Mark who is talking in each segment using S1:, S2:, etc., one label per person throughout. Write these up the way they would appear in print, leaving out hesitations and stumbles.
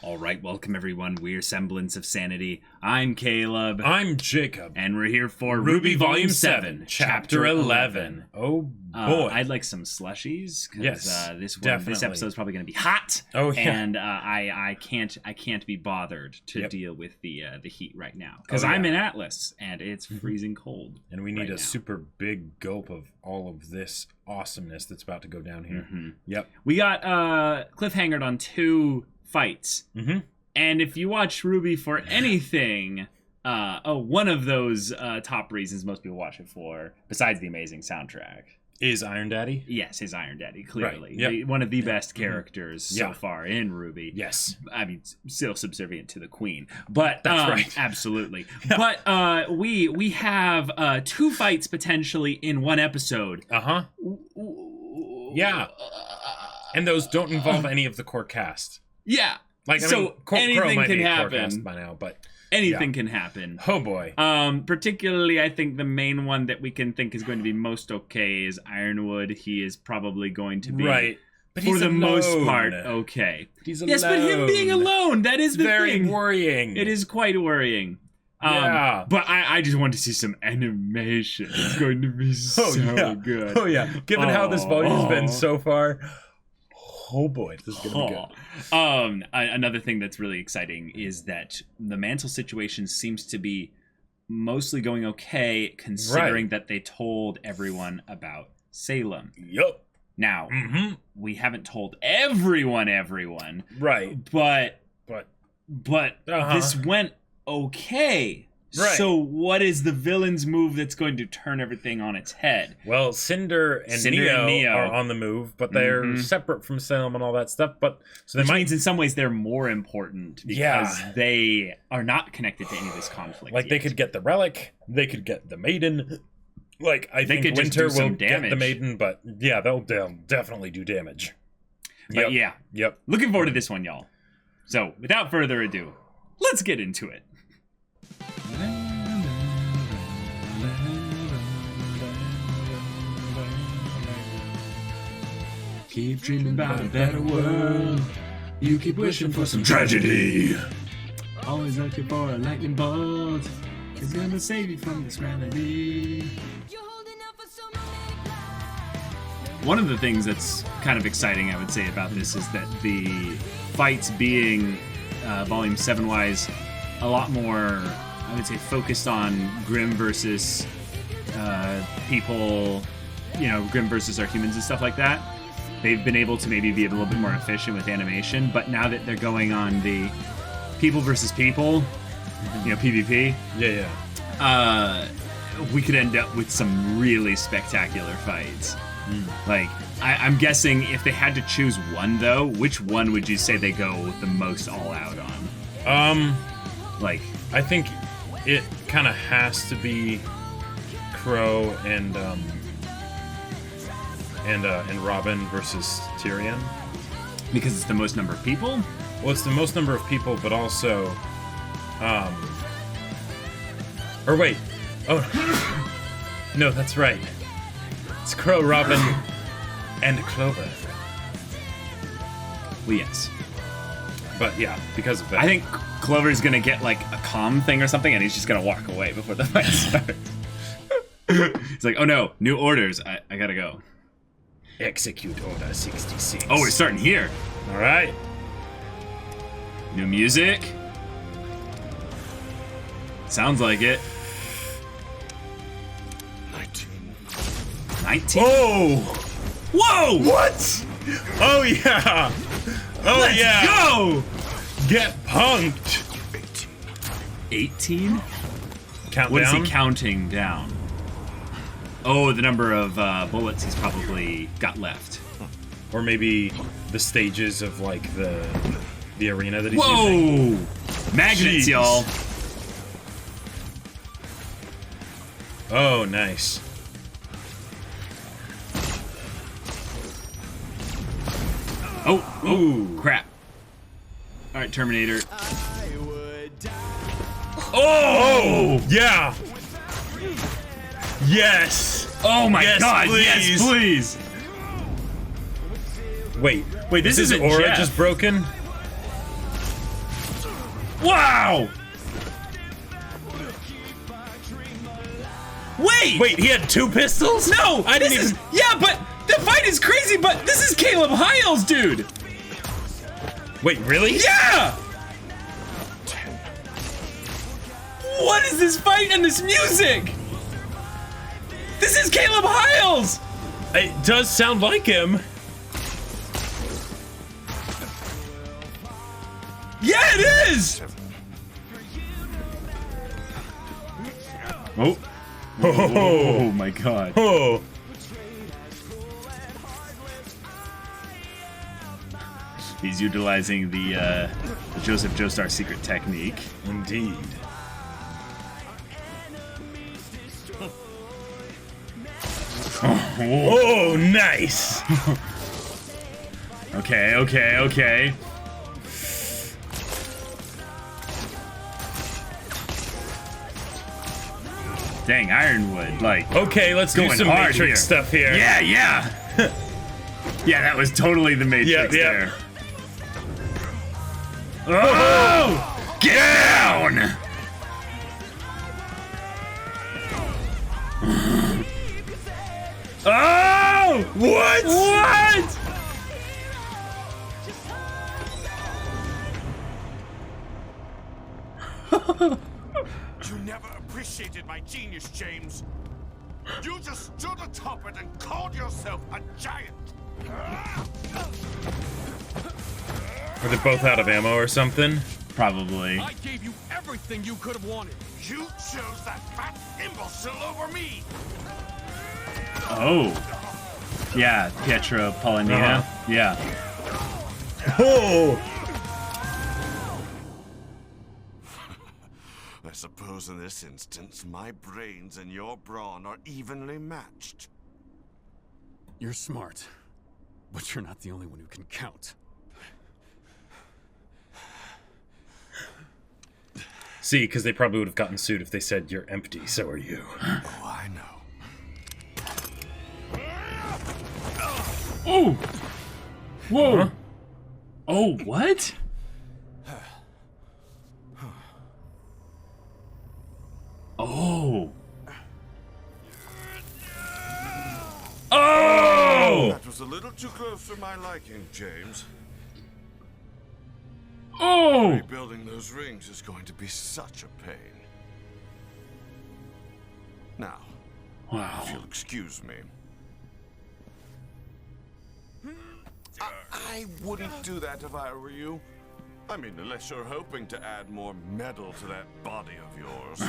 S1: All right, welcome everyone. We're Semblance of Sanity. I'm Caleb.
S2: I'm Jacob.
S1: And we're here for
S2: RWBY Volume 7, Chapter 11. Oh boy.
S1: I'd like some slushies, because
S2: Yes,
S1: this episode's probably going to be hot.
S2: Oh, yeah.
S1: And I can't be bothered to deal with the heat right now, because
S2: Oh, yeah.
S1: I'm in Atlas and it's freezing cold.
S2: And we need
S1: right
S2: a
S1: now.
S2: super big gulp of all of this awesomeness that's about to go down here. Yep.
S1: We got cliffhangered on 2 fights. And if you watch RWBY for anything, one of those top reasons most people watch it for, besides the amazing soundtrack,
S2: Is Iron Daddy?
S1: yes, his Iron Daddy, clearly.
S2: Right. Yep.
S1: One of the best characters so
S2: Yeah.
S1: far in RWBY.
S2: Yes.
S1: I mean, still subservient to the Queen, but
S2: That's right.
S1: Absolutely. But we have 2 fights potentially in one episode.
S2: Uh-huh. Yeah. And those don't involve any of the core cast.
S1: Yeah.
S2: Like, I
S1: So
S2: mean, Crow
S1: anything
S2: might
S1: can
S2: be a core
S1: happen.
S2: cast by now, but
S1: Anything
S2: yeah.
S1: can happen.
S2: Oh boy.
S1: Particularly, I think the main one that we can think is going to be most okay is Ironwood. He is probably going to be,
S2: Right. But
S1: for
S2: he's
S1: the most
S2: alone.
S1: part, okay.
S2: He's
S1: Yes, but him being alone, that is the
S2: very
S1: thing.
S2: worrying.
S1: It is quite worrying.
S2: Yeah.
S1: But I just want to see some animation. It's going to be so good.
S2: Oh yeah. Given how this volume's been so far, oh boy, this is gonna be good.
S1: Another thing that's really exciting is that the mantle situation seems to be mostly going okay, considering that they told everyone about Salem.
S2: Yup.
S1: Now, we haven't told everyone,
S2: Right.
S1: but
S2: But
S1: this went okay.
S2: Right.
S1: So what is the villain's move that's going to turn everything on its head?
S2: Well, Cinder and Neo are on the move, but they're separate from Salem and all that stuff. But so they
S1: Which
S2: might
S1: means in some ways they're more important because
S2: Yeah.
S1: they are not connected to any of this conflict.
S2: like they
S1: yet.
S2: could get the relic, they could get the maiden. Like I think
S1: could just
S2: Winter
S1: do some
S2: will get
S1: damage.
S2: the maiden, but yeah, they'll definitely do damage.
S1: But yeah,
S2: Yep.
S1: looking forward to this one, y'all. So without further ado, let's get into it. Keep dreaming about a better world. You keep wishing for some tragedy. Always looking for a lightning bolt. It's gonna save you from this remedy. One of the things that's kind of exciting, I would say, about this is that the fights being Volume 7-wise a lot more, I would say, focused on Grimm versus people, Grimm versus our humans and stuff like that. They've been able to maybe be a little bit more efficient with animation, but now that they're going on the people versus people, PvP, we could end up with some really spectacular fights. Like, I'm guessing if they had to choose one, though, which one would you say they go the most all out on? Like,
S2: I think it kind of has to be Crow and Robin versus Tyrion.
S1: because it's the most number of people?
S2: Well, it's the most number of people, but also, or wait, oh, no, that's right. It's Crow, Robin, and Clover.
S1: Well, yes.
S2: But yeah, because of that.
S1: I think Clover's gonna get like a calm thing or something, and he's just gonna walk away before the fight starts. He's like, oh no, new orders. I gotta go.
S2: Execute Order 66.
S1: Oh, we're starting here.
S2: All right.
S1: New music. Sounds like it. 19.
S2: Oh!
S1: Whoa!
S2: What? Oh yeah! Oh
S1: Let's
S2: yeah!
S1: go!
S2: Get punked!
S1: 18?
S2: Count
S1: What is
S2: down.
S1: he counting down? Oh, the number of bullets he's probably got left.
S2: Or maybe the stages of like the arena that he's using.
S1: Whoa! Magnets,
S2: Jeez.
S1: y'all.
S2: Oh, nice.
S1: Oh, ooh, crap. All right, Terminator.
S2: Oh! Yeah! Yes!
S1: Oh my
S2: Yes,
S1: God!
S2: please.
S1: Yes, please.
S2: Wait,
S1: Wait, this
S2: is
S1: isn't
S2: aura
S1: Jeff.
S2: just broken?
S1: Wow!
S2: Wait, he had 2 pistols?
S1: No!
S2: I didn't even...
S1: Yeah, but the fight is crazy, but this is Caleb Hyles, dude!
S2: Wait, really?
S1: Yeah! What is this fight and this music? This is Caleb Hyles!
S2: It does sound like him.
S1: Yeah, it is! Oh. Oh my god.
S2: Oh.
S1: He's utilizing the Joseph Joestar secret technique.
S2: Indeed. Oh, nice.
S1: Okay, okay, okay. Dang, Ironwood, like...
S2: Okay, let's do some Matrix stuff here.
S1: Yeah, yeah! Yeah, that was totally the Matrix there. Oh! Get down! Oh!
S2: What?
S1: What?
S3: You never appreciated my genius, James. You just stood atop it and called yourself a giant.
S2: Are they both out of ammo or something?
S1: Probably.
S3: I gave you everything you could have wanted. You chose that fat imbecile over me.
S1: Oh. Yeah, Pietro Polonina. Yeah.
S2: Oh!
S3: I suppose in this instance, my brains and your brawn are evenly matched.
S4: You're smart, but you're not the only one who can count.
S2: See, because they probably would have gotten sued if they said you're empty, so are you.
S3: Oh, I know.
S1: Oh! Whoa! Huh? Oh, what? Oh! Oh!
S3: That was a little too close for my liking, James.
S1: Oh!
S3: Rebuilding those rings is going to be such a pain. Now,
S1: wow.
S3: If you'll excuse me. I wouldn't do that if I were you. I mean, unless you're hoping to add more metal to that body of yours.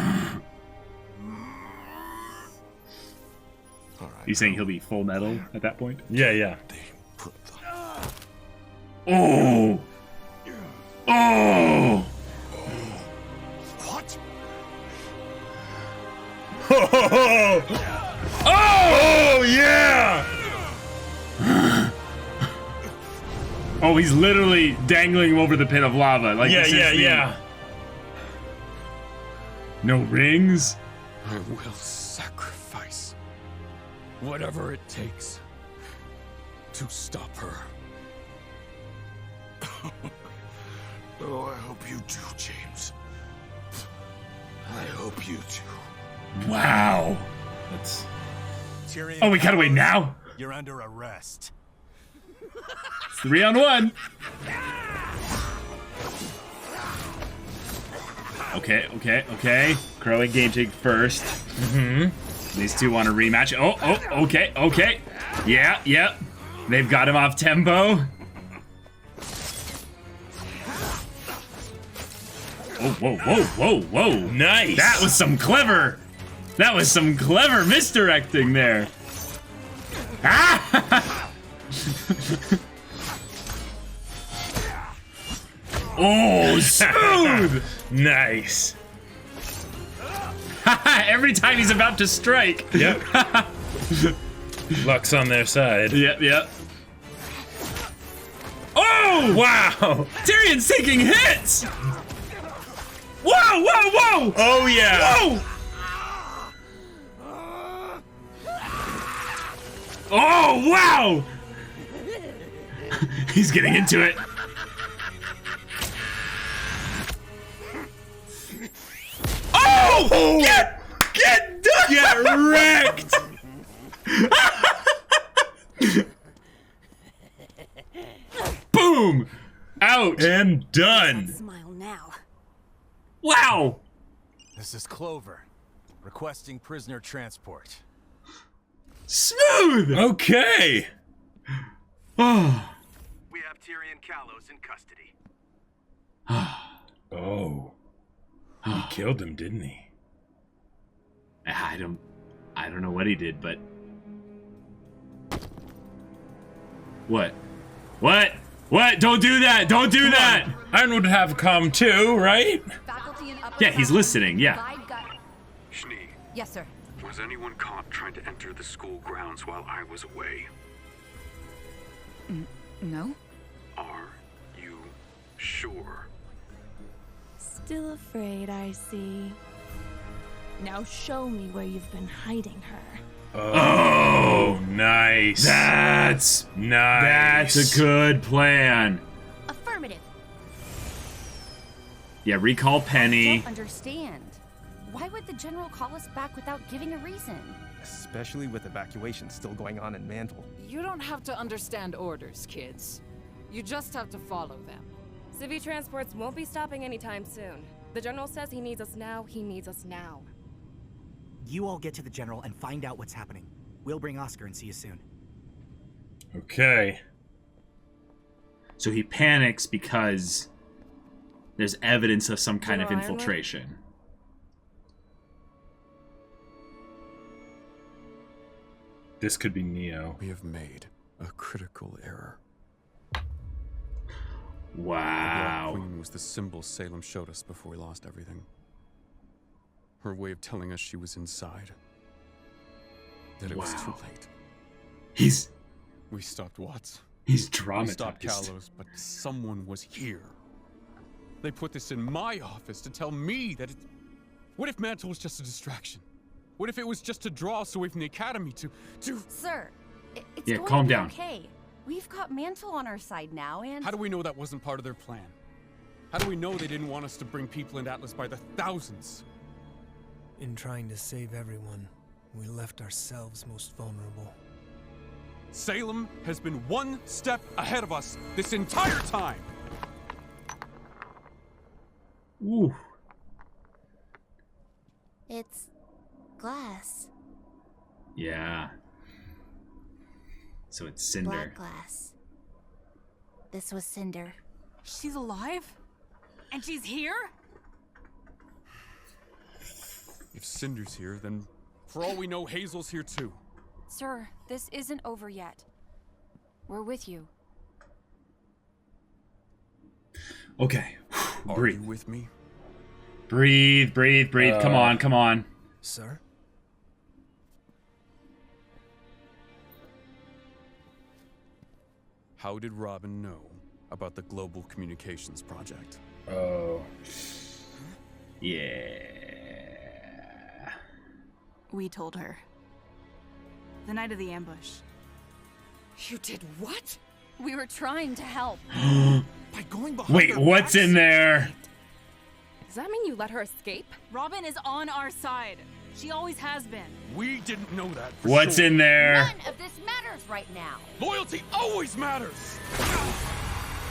S3: All right.
S1: You saying he'll be full metal at that point?
S2: Yeah, yeah.
S1: Oh! Oh!
S3: What?
S2: Oh, yeah!
S1: Oh, he's literally dangling him over the pit of lava. Like,
S2: yeah.
S1: No rings?
S4: I will sacrifice whatever it takes to stop her.
S3: Oh, I hope you do, James. I hope you do.
S1: Wow.
S5: That's...
S1: Oh, we cut away now?
S5: You're under arrest.
S1: 3-on-1. Okay. Crow engaging first. These two want a rematch. Oh, okay. Yeah. They've got him off tempo. Whoa.
S2: Nice.
S1: That was some clever misdirecting there. Ah! Oh, smooth!
S2: Nice.
S1: Every time he's about to strike.
S2: Yep. Luck's on their side.
S1: Yep. Oh!
S2: Wow!
S1: Tyrion's taking hits! Whoa!
S2: Oh, yeah!
S1: Whoa! Oh, wow! He's getting into it. Oh! Get done! Get wrecked! Boom! Out and done.
S6: Smile now.
S1: Wow!
S5: This is Clover, requesting prisoner transport.
S1: Smooth! Okay. Oh.
S7: We have Tyrion Kalos in custody.
S2: Oh. He killed him, didn't he?
S1: I don't know what he did, but what? Don't do that! Don't do that!
S2: Ironwood would have come too, right?
S1: Yeah, he's listening, yeah.
S8: Schnee,
S6: Yes, sir.
S8: was anyone caught trying to enter the school grounds while I was away?
S6: No?
S8: Are you sure?
S9: Still afraid, I see. Now show me where you've been hiding her.
S2: Oh, nice.
S1: That's
S2: nice.
S1: That's a good plan.
S6: Affirmative.
S1: Yeah, recall Penny.
S6: I don't understand. Why would the general call us back without giving a reason?
S10: Especially with evacuations still going on in Mantle.
S11: You don't have to understand orders, kids. You just have to follow them.
S12: Civvy transports won't be stopping anytime soon. The general says he needs us now. He needs us now.
S13: You all get to the general and find out what's happening. We'll bring Oscar and see you soon.
S2: Okay.
S1: So he panics because there's evidence of some kind of infiltration.
S2: This could be Neo.
S4: We have made a critical error.
S1: Wow.
S4: The Black Queen was the symbol Salem showed us before we lost everything. Her way of telling us she was inside. That it was too late. We stopped Watts.
S1: He's
S4: We
S1: traumatized.
S4: stopped Kalos, but someone was here. They put this in my office to tell me that it... What if Mantle was just a distraction? What if it was just to draw us away from the academy to...
S6: Sir, it's
S1: Yeah,
S6: going
S1: calm
S6: to be
S1: down.
S6: okay. We've got Mantle on our side now, and...
S4: How do we know that wasn't part of their plan? How do we know they didn't want us to bring people into Atlas by the thousands?
S10: In trying to save everyone, we left ourselves most vulnerable.
S4: Salem has been one step ahead of us this entire time!
S1: Ooh.
S9: It's glass.
S1: Yeah. So it's Cinder.
S9: Black glass. This was Cinder.
S11: She's alive? And she's here?
S4: If Cinder's here, then for all we know, Hazel's here too.
S6: Sir, this isn't over yet. We're with you.
S1: Okay.
S4: Are
S1: Breathe.
S4: you with me?
S1: Breathe. Come on.
S10: Sir?
S4: How did Robin know about the Global Communications Project?
S2: Oh.
S1: Yeah.
S11: We told her. The night of the ambush. You did what?
S6: We were trying to help.
S5: By going behind
S1: Wait,
S5: their
S1: what's
S5: backs?
S1: in there?
S12: Does that mean you let her escape?
S11: Robin is on our side. She always has been.
S4: We didn't know that for
S1: What's
S4: sure.
S1: in there?
S6: None of this matters right now.
S4: Loyalty always matters!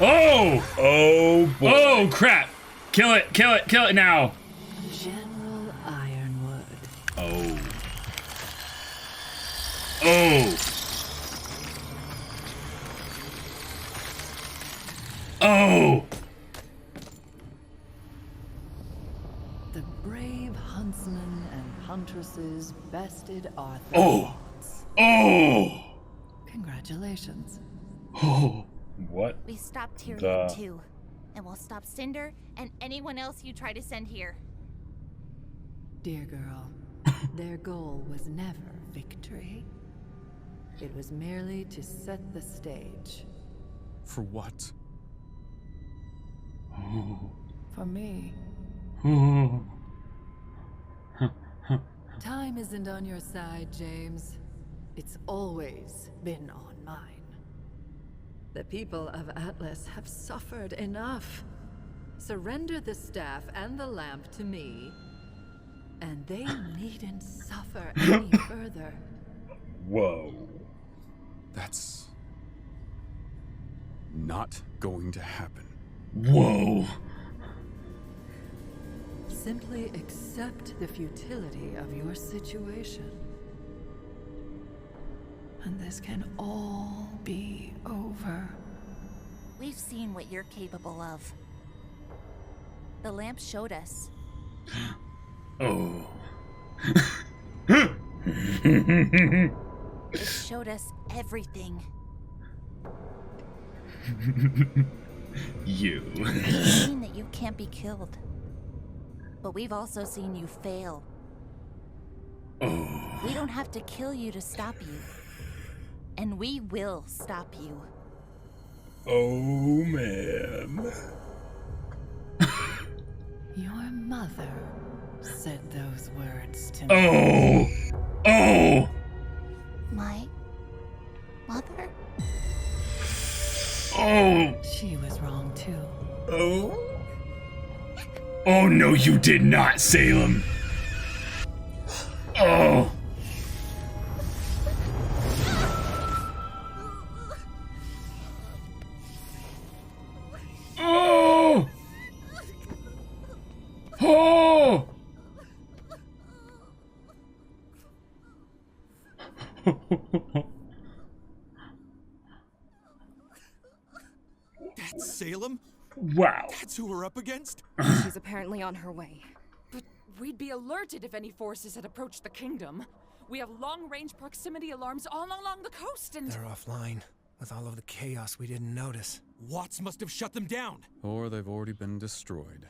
S1: Oh!
S2: Oh boy.
S1: Oh, crap. Kill it now.
S11: General Ironwood.
S1: Oh. Oh!
S11: The brave huntsmen and huntresses bested our
S1: thoughts. Oh!
S11: Congratulations.
S1: Oh.
S2: What?
S9: We stopped Tyrion too. And we'll stop Cinder and anyone else you try to send here.
S11: Dear girl, their goal was never victory. It was merely to set the stage.
S4: For what?
S11: For me. Time isn't on your side, James. It's always been on mine. The people of Atlas have suffered enough. Surrender the staff and the lamp to me, and they needn't suffer any further.
S2: Whoa.
S4: That's not going to happen.
S1: Whoa.
S11: Simply accept the futility of your situation. And this can all be over.
S6: We've seen what you're capable of. The lamp showed us.
S1: Oh.
S6: It showed us everything.
S1: You.
S6: We've seen that you can't be killed. But we've also seen you fail.
S1: Oh.
S6: We don't have to kill you to stop you. And we will stop you.
S2: Oh, man.
S11: Your mother said those words to me.
S1: Oh! Oh!
S6: My mother?
S1: Oh!
S11: She was wrong too.
S2: Oh?
S1: Oh no, you did not, Salem! Oh! Oh! Oh!
S14: That's Salem?
S1: Wow.
S14: That's who we're up against?
S12: She's apparently on her way.
S15: But we'd be alerted if any forces had approached the kingdom. We have long-range proximity alarms all along the coast and...
S10: They're offline. With all of the chaos, we didn't notice.
S14: Watts must have shut them down.
S4: Or they've already been destroyed.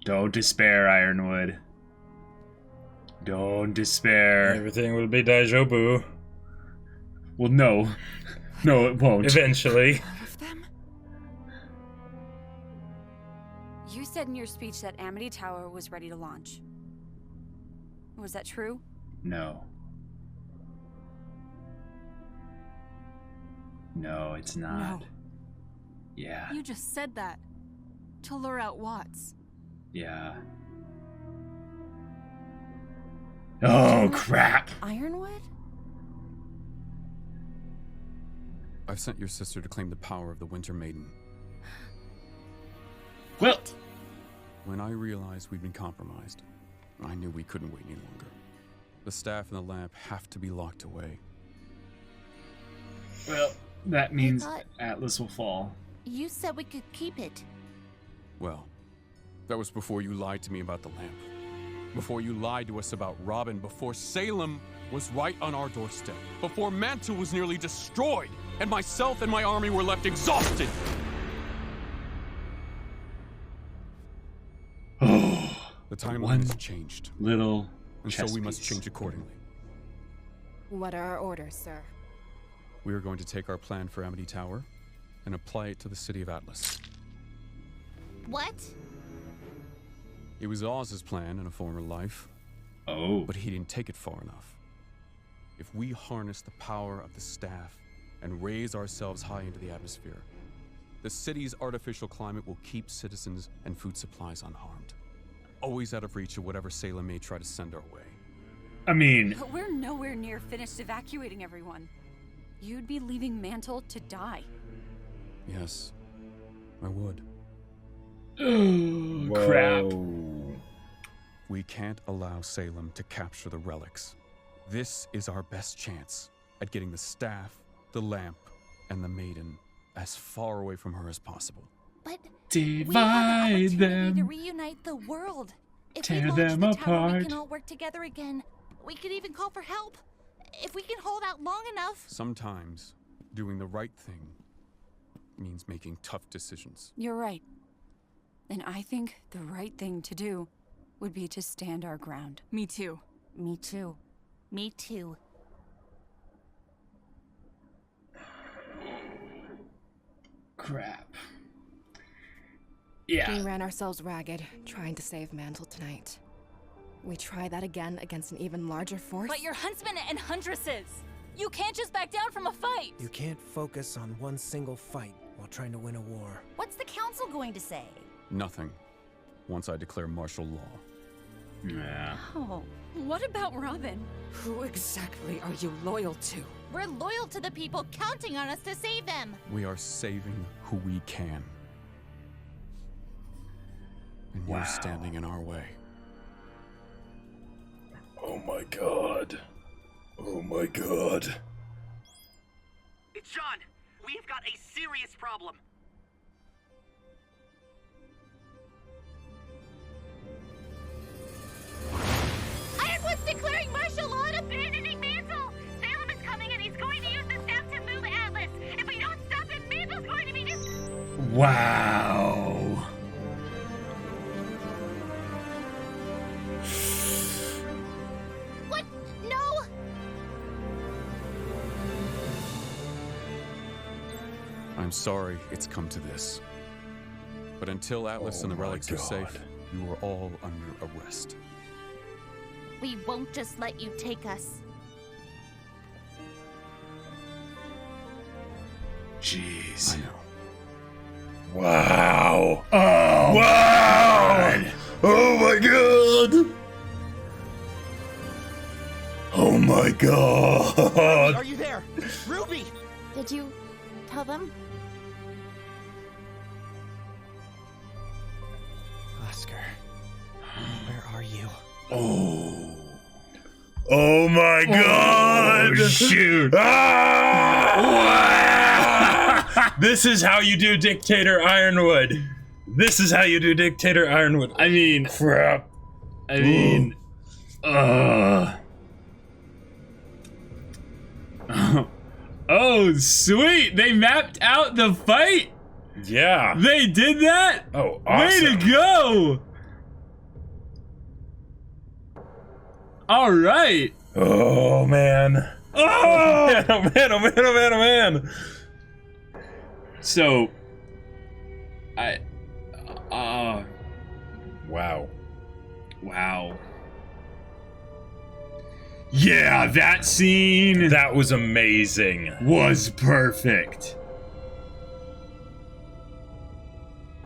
S1: Don't despair, Ironwood. Don't despair.
S2: Everything will be deja vu.
S1: Well, no. No, it won't.
S2: Eventually.
S15: All of them?
S16: You said in your speech that Amity Tower was ready to launch. Was that true?
S1: No. No, it's not.
S16: No.
S1: Yeah.
S16: You just said that. To lure out Watts.
S1: Yeah. Oh, crap.
S16: Ironwood?
S4: I've sent your sister to claim the power of the Winter Maiden.
S1: Well,
S4: when I realized we'd been compromised, I knew we couldn't wait any longer. The staff and the lamp have to be locked away.
S1: Well, that means Atlas will fall.
S6: You said we could keep it.
S4: Well, that was before you lied to me about the lamp. Before you lied to us about Robin. Before Salem was right on our doorstep. Before Mantle was nearly destroyed. And myself and my army were left exhausted. The timeline has changed.
S1: Little
S4: and so we must change accordingly.
S12: What are our orders, sir?
S4: We are going to take our plan for Amity Tower and apply it to the city of Atlas.
S6: What?
S4: It was Oz's plan in a former life.
S1: Oh.
S4: But he didn't take it far enough. If we harness the power of the staff and raise ourselves high into the atmosphere, the city's artificial climate will keep citizens and food supplies unharmed. Always out of reach of whatever Salem may try to send our way.
S1: I mean...
S16: But we're nowhere near finished evacuating everyone. You'd be leaving Mantle to die.
S4: Yes, I would.
S1: Oh, crap.
S4: We can't allow Salem to capture the relics. This is our best chance at getting the staff, the lamp, and the maiden as far away from her as possible.
S6: But
S1: divide
S6: we have an opportunity
S1: them.
S6: to reunite the world. If
S1: Tear
S6: we launch
S1: them
S6: the tower,
S1: apart.
S6: we can all work together again. We could even call for help. If we can hold out long enough.
S4: Sometimes doing the right thing means making tough decisions.
S16: You're right. And I think the right thing to do would be to stand our ground.
S15: Me too.
S6: Me too. Me too.
S1: Crap. Yeah.
S12: We ran ourselves ragged, trying to save Mantle tonight. We try that again against an even larger force?
S16: But you're huntsmen and huntresses! You can't just back down from a fight!
S10: You can't focus on one single fight while trying to win a war.
S6: What's the council going to say?
S4: Nothing. Once I declare martial law.
S1: Yeah.
S16: Oh, what about Robin?
S15: Who exactly are you loyal to?
S6: We're loyal to the people counting on us to save them.
S4: We are saving who we can. And you're standing in our way.
S2: Oh my god. Oh my god.
S7: It's John. We've got a serious problem.
S6: Ironwood's declaring martial law and abandoning Mantle. Salem is coming and he's going to use the staff to move Atlas. If we don't stop him, Mantle's going to be
S1: Wow.
S6: What? No!
S4: I'm sorry it's come to this. But until Atlas and the relics are safe, you are all under arrest.
S6: We won't just let you take us.
S1: Jeez.
S4: I know.
S2: Wow.
S1: Oh,
S2: wow. God. Oh my god. Oh my god.
S13: Are you there? Ruby!
S6: Did you tell them?
S13: Oscar, where are you?
S2: Oh. Oh my god.
S1: Oh, shoot.
S2: Ah! This is how you do Dictator Ironwood. This is how you do Dictator Ironwood.
S1: I mean,
S2: crap.
S1: I mean, oh, sweet. They mapped out the fight.
S2: Yeah.
S1: They did that?
S2: Oh, awesome.
S1: Way to go. All right.
S2: Oh, man.
S1: Oh,
S2: man, oh, man, oh, man, oh, man, oh, man.
S1: So,
S2: wow.
S1: Wow. Yeah, that scene.
S2: That was amazing.
S1: Was perfect.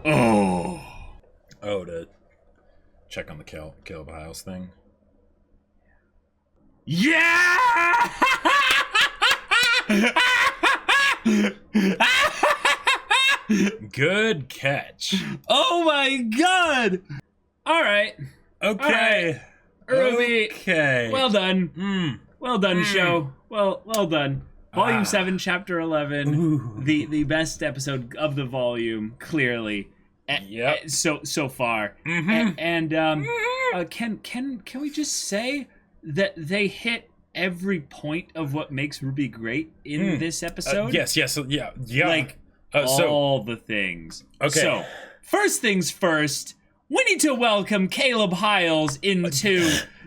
S1: Oh.
S2: Oh, to check on the Caleb Hiles thing.
S1: Yeah!
S2: Good catch.
S1: Oh my god! Alright.
S2: Okay.
S1: RWBY.
S2: Okay.
S1: Well done. Well done, show. Well done. Volume 7, Chapter 11.
S2: Ooh.
S1: The best episode of the volume, clearly.
S2: Yep.
S1: So far. And can we just say that they hit every point of what makes RWBY great in this episode?
S2: Yes, yeah.
S1: Like, all the things.
S2: Okay.
S1: So, first things first, we need to welcome Caleb Hiles into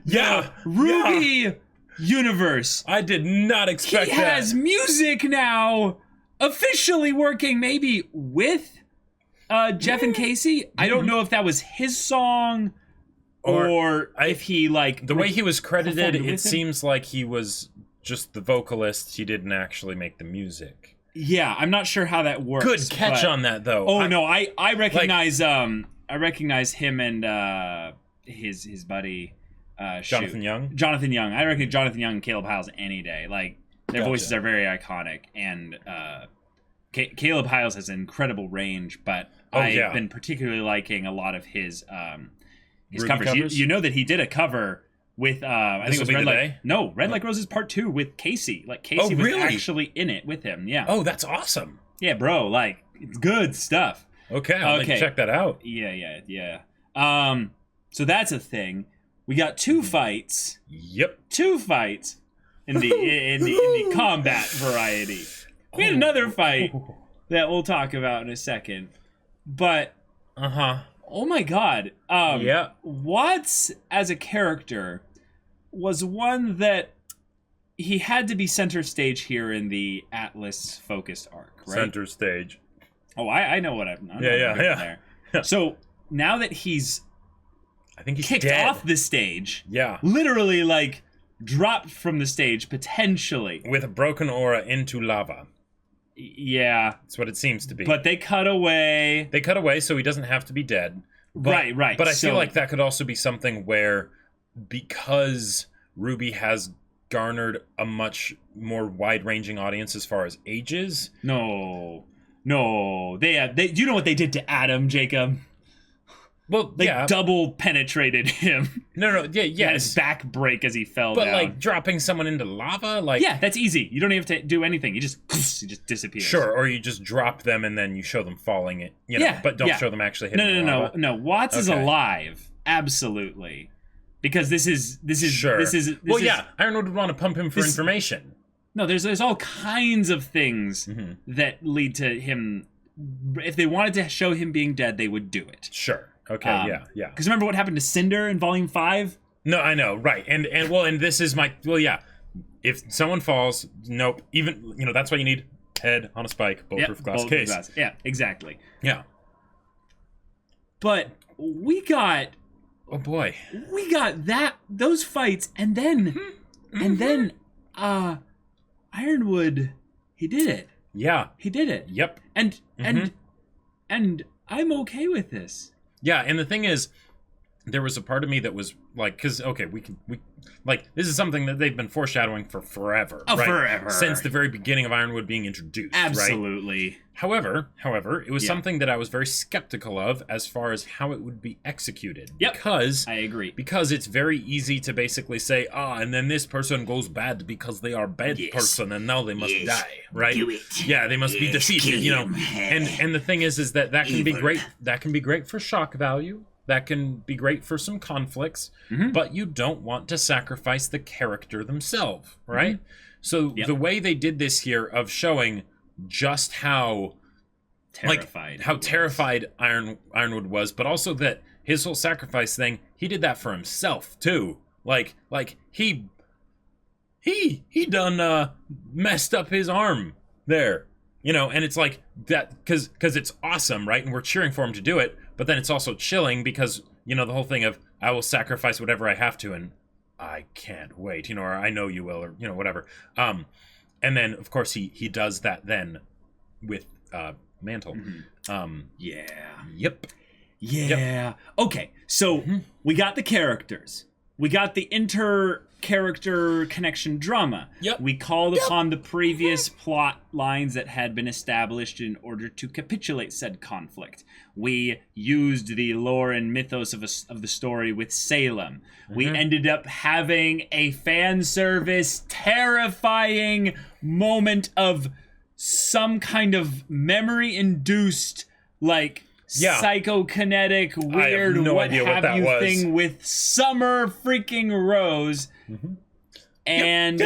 S1: the RWBY universe.
S2: I did not expect that.
S1: He has music now, officially working maybe with Jeff and Casey. I don't know if that was his song or if he, like...
S2: The way he was credited, it seems like he was just the vocalist. He didn't actually make the music.
S1: Yeah, I'm not sure how that works.
S2: Good catch on that, though.
S1: Oh, no, I recognize I recognize him and his buddy
S2: Jonathan Young.
S1: Jonathan Young. I reckon Jonathan Young and Caleb Hiles any day. Like, their voices are very iconic, and Caleb Hiles has incredible range. But I've been particularly liking a lot of his covers. You know that he did a cover with I think it was Red Like Roses Part 2 with Casey. Like, Casey was actually in it with him. Yeah.
S2: Oh, that's awesome.
S1: Yeah, bro. Like, it's good stuff.
S2: Okay, I'll check that out.
S1: Yeah. So that's a thing. We got 2 fights.
S2: Yep.
S1: 2 fights in the combat variety. We had another fight that we'll talk about in a second. But oh my god. Watts as a character was one that he had to be center stage here in the Atlas focused arc, right?
S2: Center stage.
S1: Oh, I know what I'm
S2: Yeah.
S1: So now that he's kicked
S2: dead
S1: off the stage,
S2: Yeah.
S1: literally like dropped from the stage potentially
S2: with a broken aura into lava.
S1: Yeah.
S2: That's what it seems to be.
S1: But they cut away.
S2: They cut away so he doesn't have to be dead. But,
S1: right.
S2: But I feel like that could also be something where, because RWBY has garnered a much more wide-ranging audience as far as ages.
S1: No, they you know what they did to Adam, Jacob?
S2: Well,
S1: they double penetrated him.
S2: No, yeah.
S1: His back break as he fell
S2: but
S1: down.
S2: Like dropping someone into lava, like
S1: yeah, that's easy. You don't even have to do anything. You just disappear.
S2: Sure, or you just drop them and then you show them falling it. You know, but don't show them actually hitting the lava.
S1: No. Watts is alive, absolutely, because this is
S2: sure.
S1: This is
S2: Ironwood would want to pump him for information.
S1: No, there's all kinds of things that lead to him. If they wanted to show him being dead, they would do it.
S2: Sure. Okay, yeah.
S1: Because remember what happened to Cinder in Volume 5?
S2: No, I know, right. And this is my... Well, yeah. If someone falls, nope. Even, that's why you need head on a spike, bulletproof glass case. Glass.
S1: Yeah, exactly.
S2: Yeah.
S1: But we got...
S2: Oh, boy.
S1: We got those fights, and then... And then, Ironwood, he did it.
S2: Yeah.
S1: He did it.
S2: Yep.
S1: And I'm okay with this.
S2: Yeah, and the thing is, there was a part of me that was like, because this is something that they've been foreshadowing for forever, right?
S1: Forever,
S2: since the very beginning of Ironwood being introduced.
S1: Absolutely.
S2: Right? However, it was something that I was very skeptical of as far as how it would be executed.
S1: Yep.
S2: Because
S1: I agree.
S2: Because it's very easy to basically say, and then this person goes bad because they are a bad person, and now they must die, right?
S17: Do it.
S2: Yeah, they must be defeated, And the thing is that can be great. That can be great for shock value. That can be great for some conflicts, but you don't want to sacrifice the character themselves, right? So the way they did this here of showing just how terrified Ironwood was, but also that his whole sacrifice thing, he did that for himself too. Like he done messed up his arm there, and it's like that because it's awesome, right? And we're cheering for him to do it, but then it's also chilling because the whole thing of I will sacrifice whatever I have to, and I can't wait, or I know you will, or whatever. And then of course he does that then with Mantle. Yep.
S1: Okay, so we got the characters. We got the inter-character connection drama.
S2: Yep.
S1: We called upon the previous plot lines that had been established in order to capitulate said conflict. We used the lore and mythos of the story with Salem. We ended up having a fan service, terrifying moment of some kind of memory-induced, psychokinetic, weird, what have you thing with Summer freaking Rose. And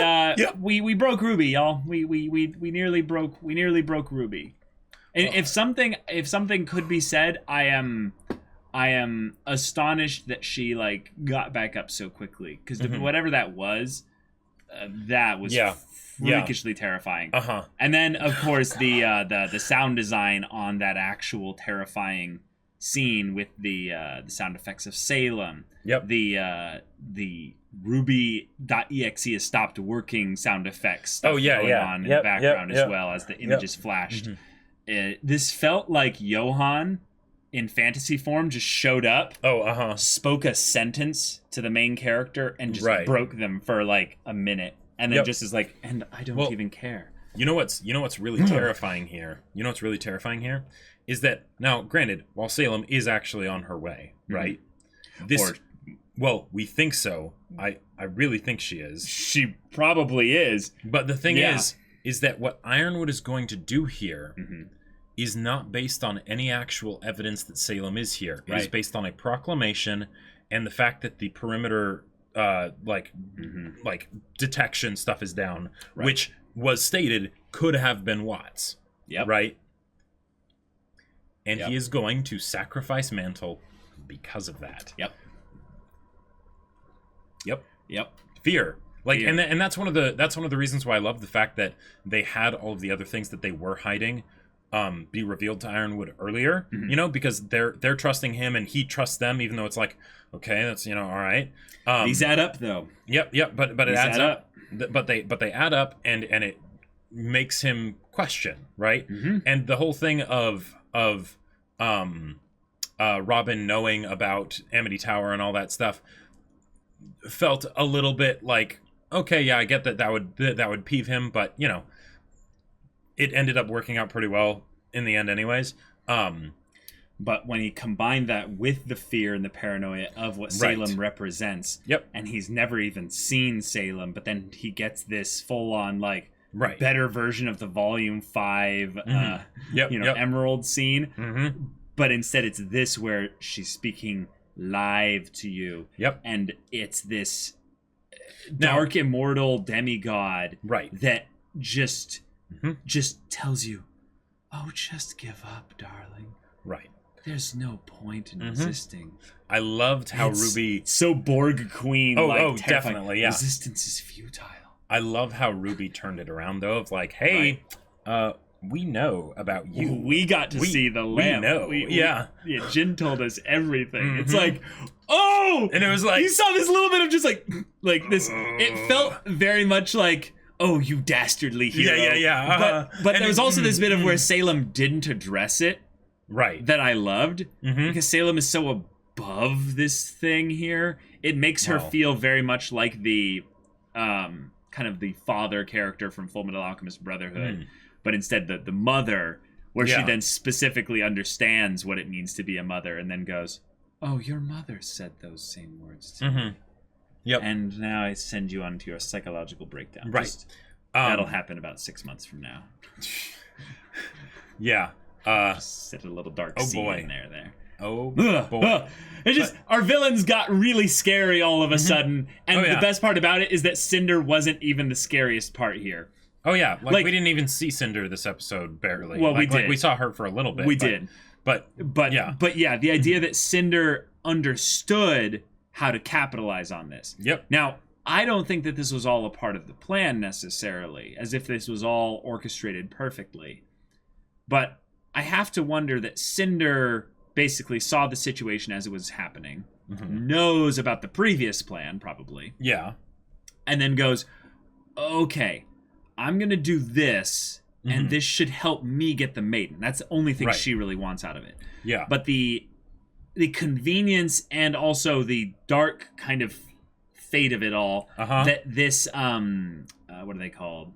S1: we broke RWBY, y'all. We nearly broke RWBY. And if something could be said, I am astonished that she got back up so quickly, because whatever that was freakishly terrifying. And then of course the sound design on that actual terrifying scene with the sound effects of Salem.
S2: Yep.
S1: The RWBY.exe has stopped working sound effects stuff going on in the background as well as the images flashed. This felt like Johan in fantasy form just showed up, spoke a sentence to the main character and just broke them for a minute, and then just is like, and I don't even care.
S2: You know what's really terrifying here? You know what's really terrifying here is that now, granted, while Salem is actually on her way, right? Well, we think so. I really think she is.
S1: She probably is.
S2: But the thing is that what Ironwood is going to do here is not based on any actual evidence that Salem is here. It is based on a proclamation and the fact that the perimeter detection stuff is down, which was stated could have been Watts. Right? And he is going to sacrifice Mantle because of that. Yep. Fear. Fear. And that's one of the reasons why I love the fact that they had all of the other things that they were hiding be revealed to Ironwood earlier, because they're trusting him and he trusts them, even though it's like, okay, that's all right.
S1: These add up though.
S2: But it adds up. But they add up, and it makes him question, right? And the whole thing of Robin knowing about Amity Tower and all that stuff felt a little bit like, okay, yeah, I get that would peeve him, but you know, it ended up working out pretty well in the end anyways.
S1: But when he combined that with the fear and the paranoia of what Salem represents, and he's never even seen Salem, but then he gets this full-on, like, better version of the Volume 5 Emerald scene. But instead it's this where she's speaking live to you. And it's this dark, immortal demigod that just tells you, oh, just give up, darling. There's no point in resisting.
S2: I loved how RWBY...
S1: So Borg Queen.
S2: Oh, definitely, yeah.
S1: Resistance is futile.
S2: I love how RWBY turned it around, though, of like, hey, we know about you.
S1: We got to see the lamp.
S2: We know.
S1: Jin told us everything. It's like, oh!
S2: And it was like...
S1: You saw this little bit of just like this. It felt very much like, oh, you dastardly hero. But there was also this bit of where Salem didn't address it. That I loved. Because Salem is so above this thing here. It makes her feel very much like the kind of the father character from Full Metal Alchemist Brotherhood. But instead the mother, where she then specifically understands what it means to be a mother and then goes, oh, your mother said those same words to me. And now I send you on to your psychological breakdown. That'll happen about 6 months from now. Just set a little dark scene in there.
S2: Oh boy.
S1: It's just, our villains got really scary all of a sudden. And the best part about it is that Cinder wasn't even the scariest part here.
S2: Oh yeah, like we didn't even see Cinder this episode, barely.
S1: Well, we did.
S2: Like, we saw her for a little bit.
S1: We did. But the idea that Cinder understood how to capitalize on this. Now, I don't think that this was all a part of the plan necessarily, as if this was all orchestrated perfectly. But I have to wonder that Cinder basically saw the situation as it was happening, knows about the previous plan, probably. And then goes, okay, I'm going to do this, and this should help me get the maiden. That's the only thing she really wants out of it. But the convenience and also the dark kind of fate of it all, that this, what are they called?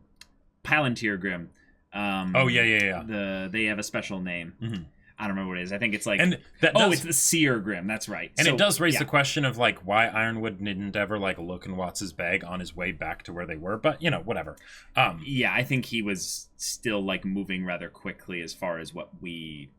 S1: Palantir Grim. They have a special name. I don't remember what it is. I think it's like, it's the Seer Grim. That's right.
S2: And it does raise the question of like why Ironwood didn't ever like look in Watts' bag on his way back to where they were, but you know, whatever.
S1: I think he was still like moving rather quickly as far as what we.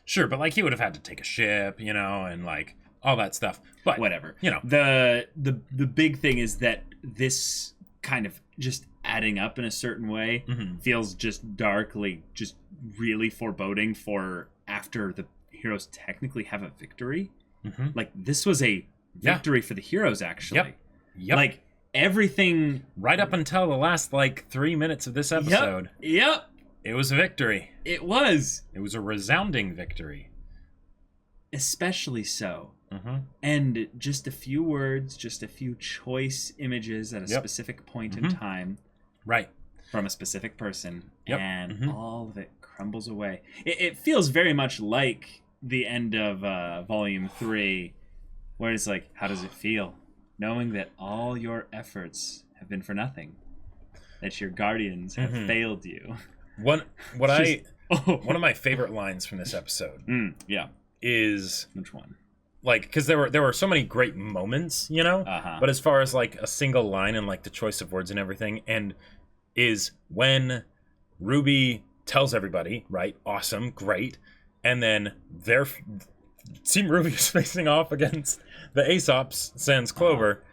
S2: Sure, but like he would have had to take a ship, you know, and like all that stuff. But
S1: whatever.
S2: You know,
S1: the big thing is that this kind of just adding up in a certain way feels just darkly, just really foreboding for after the heroes technically have a victory. Like this was a victory for the heroes, actually. Like everything
S2: right up until the last like 3 minutes of this episode. It was a victory.
S1: It was
S2: a resounding victory.
S1: Especially so. And just a few words, just a few choice images at a specific point in time. From a specific person. And all of it crumbles away. It feels very much like the end of Volume 3, where it's like, how does it feel? Knowing that all your efforts have been for nothing. That your guardians have failed you.
S2: One of my favorite lines from this episode is...
S1: Which one?
S2: Like, because there were so many great moments, you know? But as far as, like, a single line and, like, the choice of words and everything, and is when RWBY tells everybody, right, awesome, great, and then Team RWBY is facing off against the Aesops sans Clover,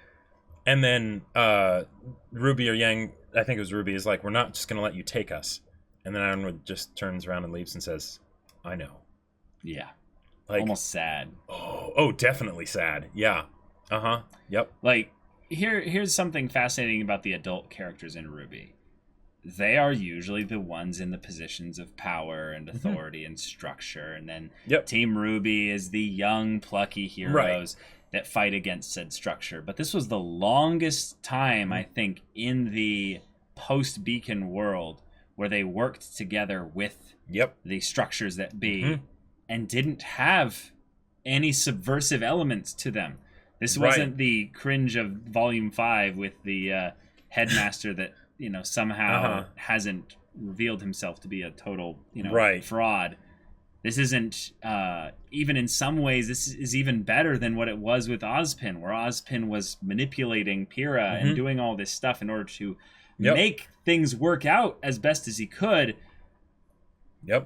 S2: and then RWBY or Yang, I think it was RWBY, is like, we're not just going to let you take us. And then Ironwood just turns around and leaves and says, I know. Like,
S1: almost sad.
S2: Oh, definitely sad. Yep.
S1: Like, here's something fascinating about the adult characters in RWBY. They are usually the ones in the positions of power and authority and structure. And then Team RWBY is the young, plucky heroes that fight against said structure. But this was the longest time, I think, in the post-Beacon world where they worked together with the structures that be
S2: Mhm.
S1: and didn't have any subversive elements to them. This wasn't the cringe of Volume 5 with the headmaster that, you know, somehow hasn't revealed himself to be a total, you know, fraud. This isn't, even in some ways, this is even better than what it was with Ozpin, where Ozpin was manipulating Pyrrha and doing all this stuff in order to make things work out as best as he could.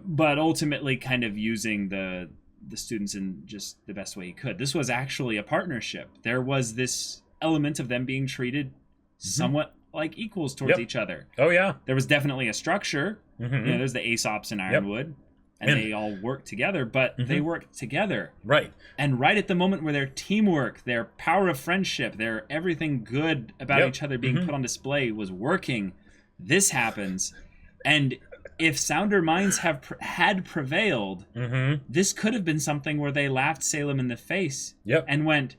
S1: But ultimately kind of using the students in just the best way he could. This was actually a partnership. There was this element of them being treated somewhat like equals towards each other.
S2: Oh, yeah.
S1: There was definitely a structure. You know, there's the Aesops and Ironwood. And they all work together, but they work together.
S2: Right.
S1: And right at the moment where their teamwork, their power of friendship, their everything good about each other being put on display was working, this happens. And if sounder minds had prevailed, this could have been something where they laughed Salem in the face and went,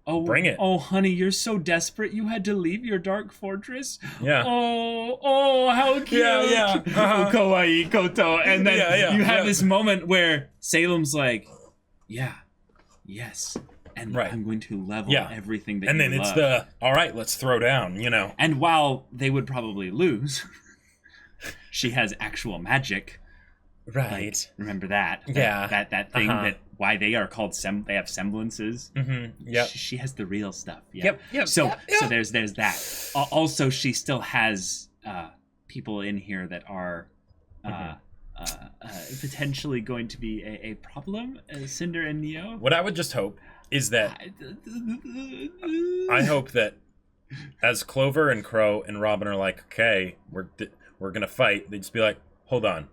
S1: "Oh,
S2: bring it!
S1: Oh, honey, you're so desperate. You had to leave your dark fortress.
S2: Yeah.
S1: Oh, how cute. Oh, kawaii koto." And then you have this moment where Salem's like, yes, and I'm going to level everything that.
S2: And
S1: you
S2: then it's
S1: love.
S2: all right, let's throw down. You know.
S1: And while they would probably lose, she has actual magic.
S2: Right.
S1: Like, remember that?
S2: Yeah.
S1: That thing that why they are called they have semblances. She has the real stuff. So there's that. Also, she still has people in here that are potentially going to be a problem. Cinder and Neo.
S2: What I would just hope is that I hope that as Clover and Crow and Robin are like, okay, we're gonna fight. They just be like, hold on.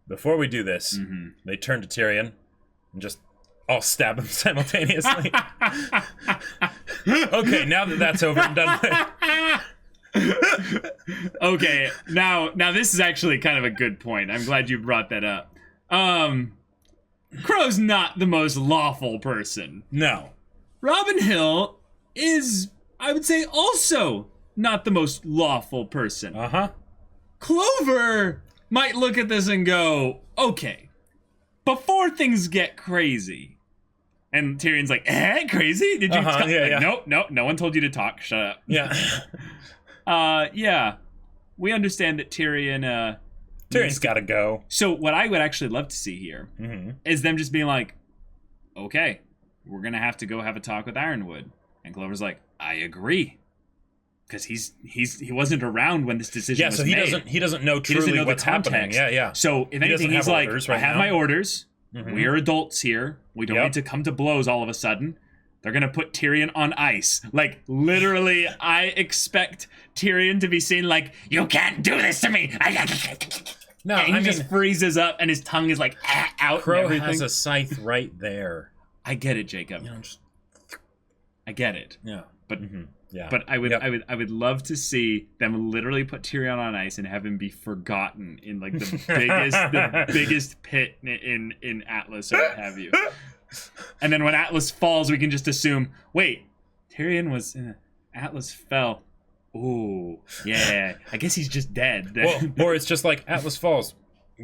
S2: Before we do this, they turn to Tyrion and just all stab him simultaneously. Okay, now that that's over and done with.
S1: Okay, now this is actually kind of a good point. I'm glad you brought that up. Crow's not the most lawful person.
S2: No.
S1: Robin Hill is, I would say, also not the most lawful person. Clover might look at this and go, okay, before things get crazy. And Tyrion's like, crazy? Did you talk? Nope, no one told you to talk. Shut up.
S2: Yeah.
S1: We understand that Tyrion,
S2: Tyrion's gotta go.
S1: So what I would actually love to see here is them just being like, okay, we're gonna have to go have a talk with Ironwood. And Clover's like, I agree. Because he wasn't around when this decision was made.
S2: So he doesn't know truly what's happening. Yeah.
S1: So if anything, he's like, I have my orders. We're adults here. We don't need to come to blows all of a sudden. They're gonna put Tyrion on ice. Like literally, I expect Tyrion to be seen like, you can't do this to me.
S2: No,
S1: and he just freezes up, and his tongue is like out.
S2: Crow
S1: and everything.
S2: has a scythe right there.
S1: I get it, Jacob. I get it.
S2: Yeah,
S1: but.
S2: Yeah.
S1: But I would love to see them literally put Tyrion on ice and have him be forgotten in like the biggest pit in Atlas or what have you. And then when Atlas falls, we can just assume, wait, Tyrion was Atlas fell. Ooh, yeah. I guess he's just dead.
S2: Well, or it's just like Atlas falls.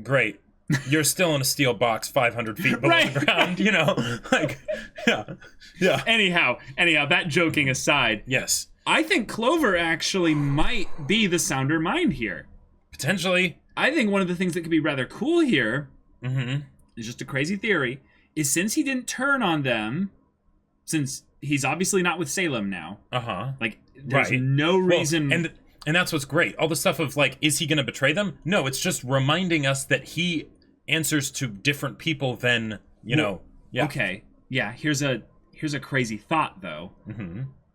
S2: Great. You're still in a steel box 500 feet below the ground, you know? Like, yeah.
S1: Anyhow, that joking aside.
S2: Yes.
S1: I think Clover actually might be the sounder mind here.
S2: Potentially.
S1: I think one of the things that could be rather cool here, is just a crazy theory, is since he didn't turn on them, since he's obviously not with Salem now. Like, there's no reason...
S2: Well, and that's what's great. All the stuff of, like, is he going to betray them? No, it's just reminding us that he answers to different people than, you know. Yeah.
S1: Okay. Yeah, here's a crazy thought, though.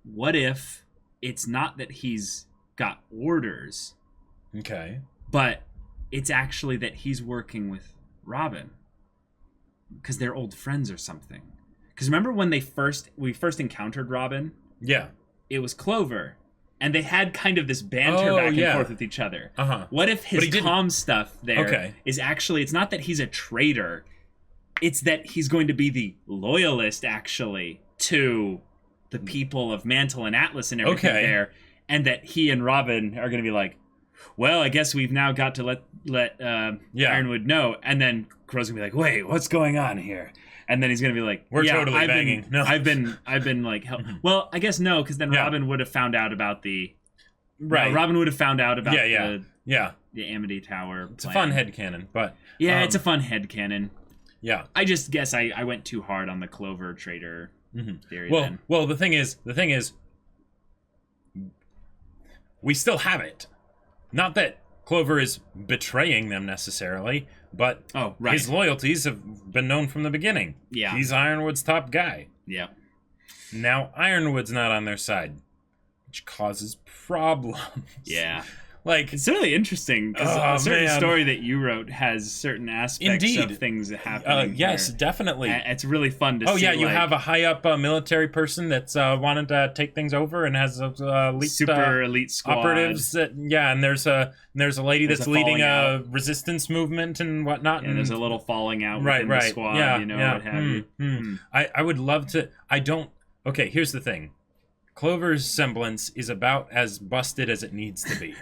S1: What if it's not that he's got orders?
S2: Okay.
S1: But it's actually that he's working with Robin. Because they're old friends or something. Because remember when we first encountered Robin?
S2: Yeah.
S1: It was Clover. And they had kind of this banter back and forth with each other. What if his comm stuff there is actually, it's not that he's a traitor, it's that he's going to be the loyalist, actually, to the people of Mantle and Atlas and everything there, and that he and Robin are going to be like, well, I guess we've now got to let Ironwood know. And then Crow's gonna be like, wait, what's going on here? And then he's gonna be like,
S2: we're totally banging.
S1: No, I've been like, well, I guess no, because then Robin would have found out about the Robin would have found out about the Amity Tower.
S2: It's a fun headcanon, but
S1: it's a fun headcanon.
S2: Yeah,
S1: I just guess I went too hard on the Clover Trader theory.
S2: Well, the thing is, we still have it. Not that Clover is betraying them necessarily, but his loyalties have been known from the beginning.
S1: Yeah.
S2: He's Ironwood's top guy.
S1: Yeah.
S2: Now Ironwood's not on their side, which causes problems.
S1: Yeah.
S2: Like,
S1: it's really interesting because a certain story that you wrote has certain aspects of things that happen.
S2: Yes, definitely.
S1: It's really fun to see.
S2: Oh yeah, you have a high up military person that's wanted to take things over and has
S1: super elite squad
S2: operatives. And there's a lady that's leading a resistance movement and whatnot.
S1: And there's a little falling out within the squad. What have you.
S2: I would love to. I don't. Okay, here's the thing. Clover's semblance is about as busted as it needs to be.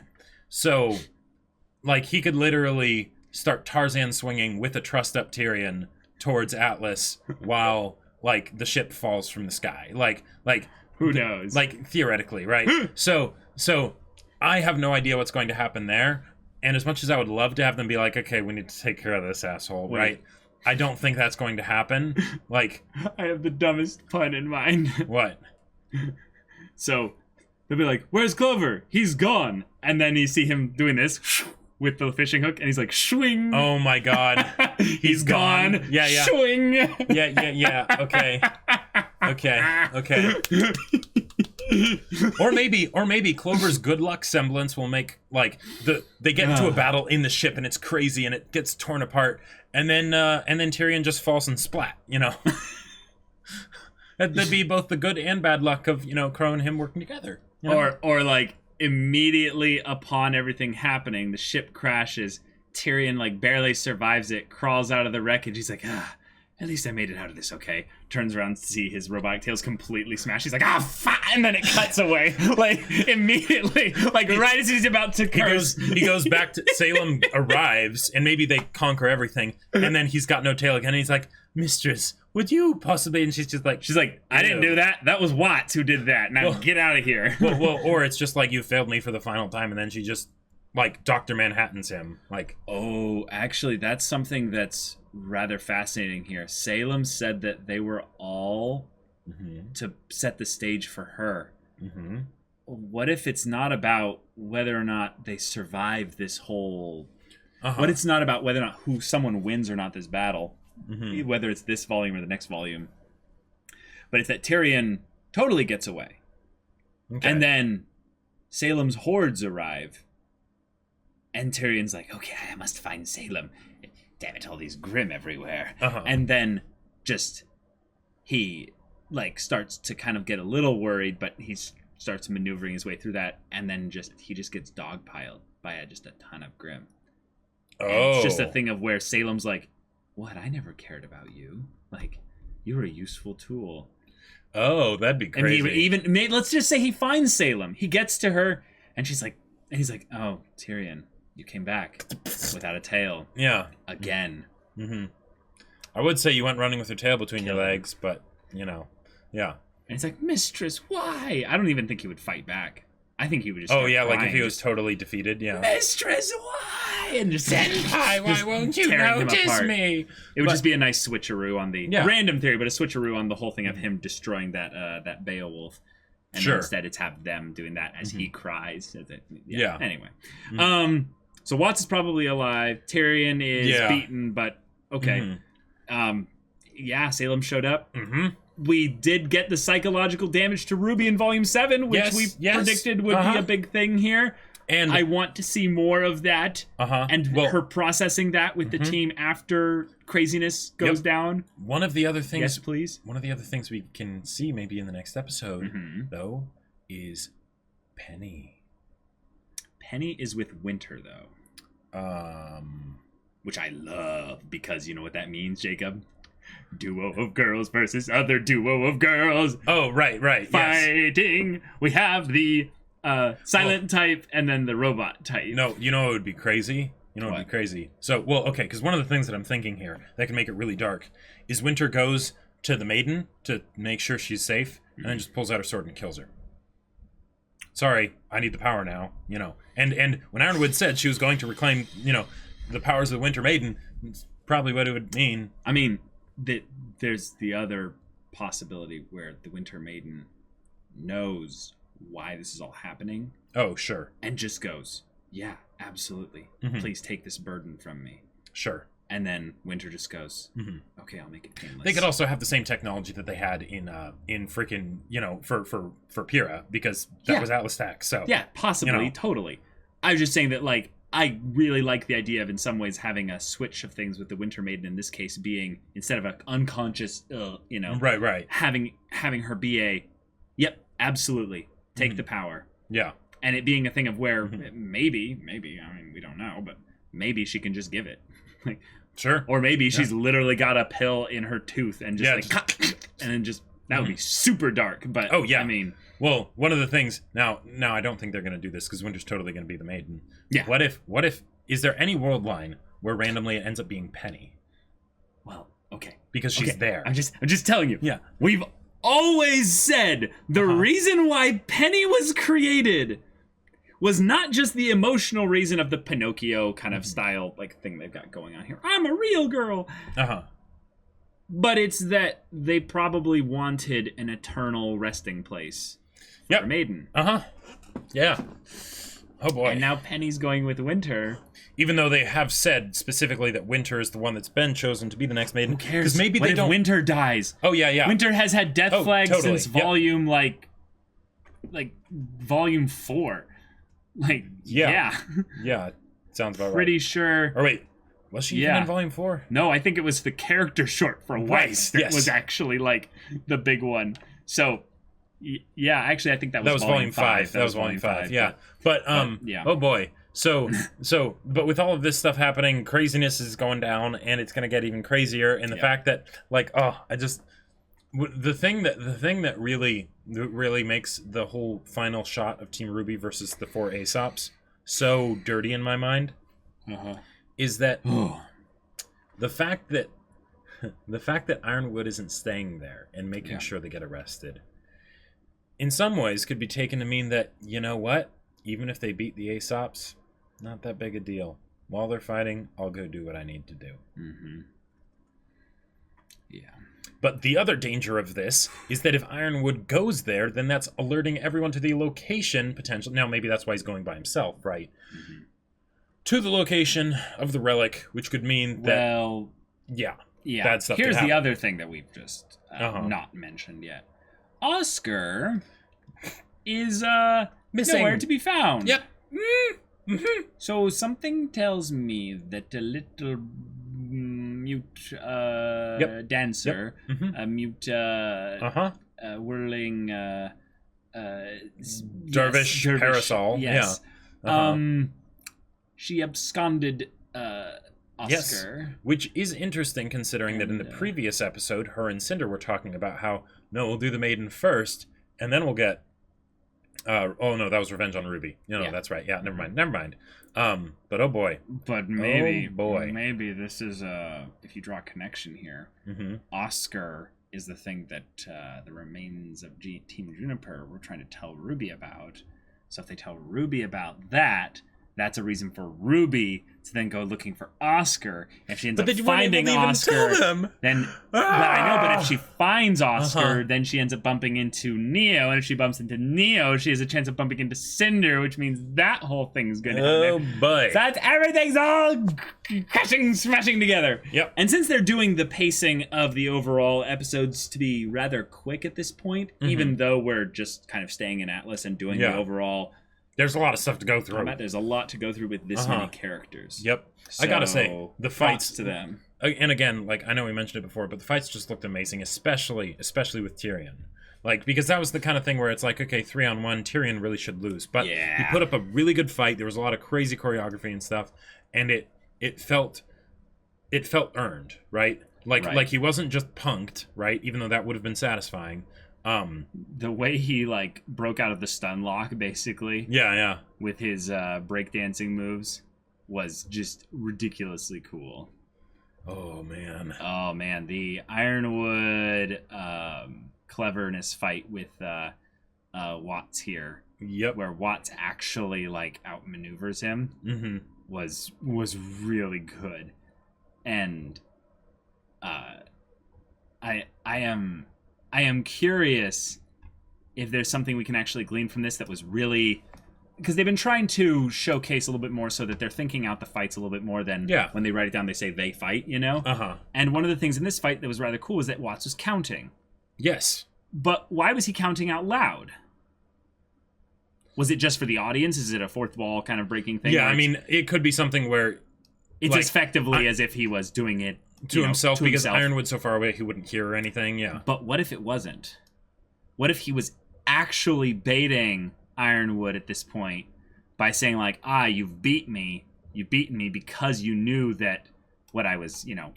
S2: So, like, he could literally start Tarzan swinging with a trussed-up Tyrion towards Atlas while, like, the ship falls from the sky. Like,
S1: who knows?
S2: Like, theoretically, right? So I have no idea what's going to happen there. And as much as I would love to have them be like, okay, we need to take care of this asshole, right? I don't think that's going to happen. Like,
S1: I have the dumbest pun in mind.
S2: What?
S1: So they'll be like, where's Clover? He's gone. And then you see him doing this with the fishing hook, and he's like, swing.
S2: Oh my god.
S1: He's gone.
S2: Yeah.
S1: Swing.
S2: Yeah. Okay. Or maybe Clover's good luck semblance will make, like, they get into a battle in the ship and it's crazy and it gets torn apart, and then Tyrion just falls and splat, That'd be both the good and bad luck of, Crow and him working together.
S1: Or like, immediately upon everything happening, the ship crashes. Tyrion, like, barely survives it, crawls out of the wreckage. He's like, at least I made it out of this okay. Turns around to see his robotic tail's completely smashed. He's like, fuck! And then it cuts away. Like, immediately. Like, right as he's about to curse.
S2: He goes back to Salem arrives, and maybe they conquer everything, and then he's got no tail again, and he's like, Mistress, would you possibly? And she's like,
S1: I didn't do that. That was Watts who did that. Now get out of here.
S2: well, or it's just like, you failed me for the final time, and then she just, like, Dr. Manhattan's him. Like,
S1: oh, actually, that's something that's rather fascinating here. Salem said that they were all to set the stage for her. What if it's not about whether or not they survive this whole... What it's not about whether or not someone wins or not this battle, whether it's this volume or the next volume, but it's that Tyrion totally gets away. And then Salem's hordes arrive, and Tyrion's like, okay, I must find Salem. Damn it, all these Grimm everywhere. And then he, like, starts to kind of get a little worried, but he starts maneuvering his way through that, and then he just gets dogpiled by just a ton of Grimm. And it's just a thing of where Salem's like, what? I never cared about you. Like, you were a useful tool.
S2: Oh, that'd be crazy.
S1: And let's just say he finds Salem. He gets to her, and he's like, oh, Tyrion, you came back without a tail.
S2: Yeah.
S1: Again.
S2: I would say you went running with your tail between your legs, but, yeah.
S1: And he's like, Mistress, why? I don't even think he would fight back. I think he would just
S2: like if he was totally defeated,
S1: Mistress, why? And just
S2: why won't you notice me?
S1: It would just be a nice switcheroo on the random theory, but a switcheroo on the whole thing of him destroying that Beowulf. And instead it's have them doing that as he cries. Anyway. So Watts is probably alive. Tyrion is beaten, but okay. Salem showed up. We did get the psychological damage to Ruby in Volume 7, which we predicted would be a big thing here. And I want to see more of that. And her processing that with the team after craziness goes down.
S2: One of the other things...
S1: Yes, please.
S2: One of the other things we can see maybe in the next episode, though, is Penny.
S1: Penny is with Winter, though. Which I love, because you know what that means, Jacob? Duo of girls versus other duo of girls.
S2: Oh, right.
S1: Fighting. Yes. We have the silent type and then the robot type.
S2: No, you know it would be crazy? You know it would be crazy. So, well, okay, because one of the things that I'm thinking here that can make it really dark is Winter goes to the Maiden to make sure she's safe, and then just pulls out her sword and kills her. Sorry, I need the power now, you know. And when Ironwood said she was going to reclaim, you know, the powers of the Winter Maiden, it's probably what it would mean.
S1: I mean, there's the other possibility where the Winter Maiden knows why this is all happening.
S2: Oh, sure.
S1: And just goes, yeah, absolutely. Please take this burden from me.
S2: Sure.
S1: And then Winter just goes, okay, I'll make it painless.
S2: They could also have the same technology that they had in freaking, you know, for Pyrrha, because that was Atlas Tech. So
S1: yeah, possibly,
S2: you know.
S1: Totally. I was just saying that, like, I really like the idea of, in some ways, having a switch of things with the Winter Maiden, in this case being, instead of an unconscious, you know,
S2: right,
S1: having her be a, yep, absolutely, take the power.
S2: Yeah.
S1: And it being a thing of where maybe, I mean, we don't know, but maybe she can just give it. Like,
S2: sure.
S1: Or maybe she's literally got a pill in her tooth and just and then just, that would be super dark. But
S2: oh yeah,
S1: I mean,
S2: well, one of the things now I don't think they're going to do this because Winter's totally going to be the Maiden.
S1: Yeah.
S2: What if is there any world line where randomly it ends up being Penny?
S1: Well, okay,
S2: because she's there.
S1: I'm just telling you.
S2: Yeah,
S1: we've always said the reason why Penny was created was not just the emotional reason of the Pinocchio kind of style, like, thing they've got going on here. I'm a real girl. But it's that they probably wanted an eternal resting place for their Maiden.
S2: Yeah. Oh boy.
S1: And now Penny's going with Winter.
S2: Even though they have said specifically that Winter is the one that's been chosen to be the next Maiden.
S1: Who cares?
S2: Because maybe
S1: what
S2: they
S1: if
S2: don't.
S1: Winter dies.
S2: Oh yeah.
S1: Winter has had death flags
S2: totally.
S1: since volume like volume 4. Like yeah.
S2: Sounds about right.
S1: Pretty sure.
S2: Or wait, was she even in volume 4?
S1: No, I think it was the character short for Weiss that was actually like the big one. So yeah, actually I think that was
S2: volume 5. That was volume 5. Yeah. But oh boy. So but with all of this stuff happening, craziness is going down and it's going to get even crazier, and the fact that the thing that really makes the whole final shot of Team RWBY versus the 4 Aesops so dirty in my mind is that the fact that Ironwood isn't staying there and making sure they get arrested in some ways could be taken to mean that, you know what, even if they beat the Aesops, not that big a deal. While they're fighting, I'll go do what I need to do.
S1: Yeah.
S2: But the other danger of this is that if Ironwood goes there, then that's alerting everyone to the location potential. Now, maybe that's why he's going by himself, right? To the location of the relic, which could mean that...
S1: Well...
S2: Yeah.
S1: Bad
S2: stuff.
S1: Here's the other thing that we've just not mentioned yet. Oscar is
S2: missing.
S1: Nowhere to be found.
S2: Yep.
S1: So something tells me that a little mute dancer, a mute whirling
S2: dervish parasol.
S1: Yes. She absconded Oscar.
S2: Yes. Which is interesting considering that in the previous episode, her and Cinder were talking about how, no, we'll do the Maiden first, and then we'll get... oh, no, that was Revenge on RWBY. No, that's right. Yeah, never mind. But oh boy.
S1: But maybe...
S2: Oh boy.
S1: Maybe this is if you draw a connection here, Oscar is the thing that the remains of Team Juniper were trying to tell RWBY about. So if they tell RWBY about that... That's a reason for RWBY to then go looking for Oscar. If she ends up finding Oscar, then I know. But if she finds Oscar, then she ends up bumping into Neo, and if she bumps into Neo, she has a chance of bumping into Cinder, which means that whole thing's gonna happen.
S2: Oh boy!
S1: So that's everything's all crashing, smashing together.
S2: Yep.
S1: And since they're doing the pacing of the overall episodes to be rather quick at this point, even though we're just kind of staying in Atlas and doing the overall.
S2: There's a lot of stuff to go through.
S1: There's a lot to go through with this many characters.
S2: Yep. So, I gotta say, the fights
S1: to them.
S2: And again, like I know we mentioned it before, but the fights just looked amazing, especially with Tyrion. Like, because that was the kind of thing where it's like, okay, 3-on-1, Tyrion really should lose. But he put up a really good fight. There was a lot of crazy choreography and stuff, and it felt earned, right? Like he wasn't just punked, right? Even though that would have been satisfying.
S1: The way he like broke out of the stun lock, basically.
S2: Yeah.
S1: With his breakdancing moves was just ridiculously cool.
S2: Oh man.
S1: The Ironwood cleverness fight with Watts here.
S2: Yep.
S1: Where Watts actually like outmaneuvers him was really good. And I am curious if there's something we can actually glean from this that was really, because they've been trying to showcase a little bit more so that they're thinking out the fights a little bit more than when they write it down they say they fight, you know? And one of the things in this fight that was rather cool is that Watts was counting.
S2: Yes.
S1: But why was he counting out loud? Was it just for the audience? Is it a fourth wall kind of breaking thing?
S2: Yeah, I mean, it could be something where
S1: it's like, effectively as if he was doing it
S2: to himself, because Ironwood's so far away he wouldn't hear anything. Yeah.
S1: But what if it wasn't? What if he was actually baiting Ironwood at this point by saying like, you've beaten me because you knew that what I was, you know.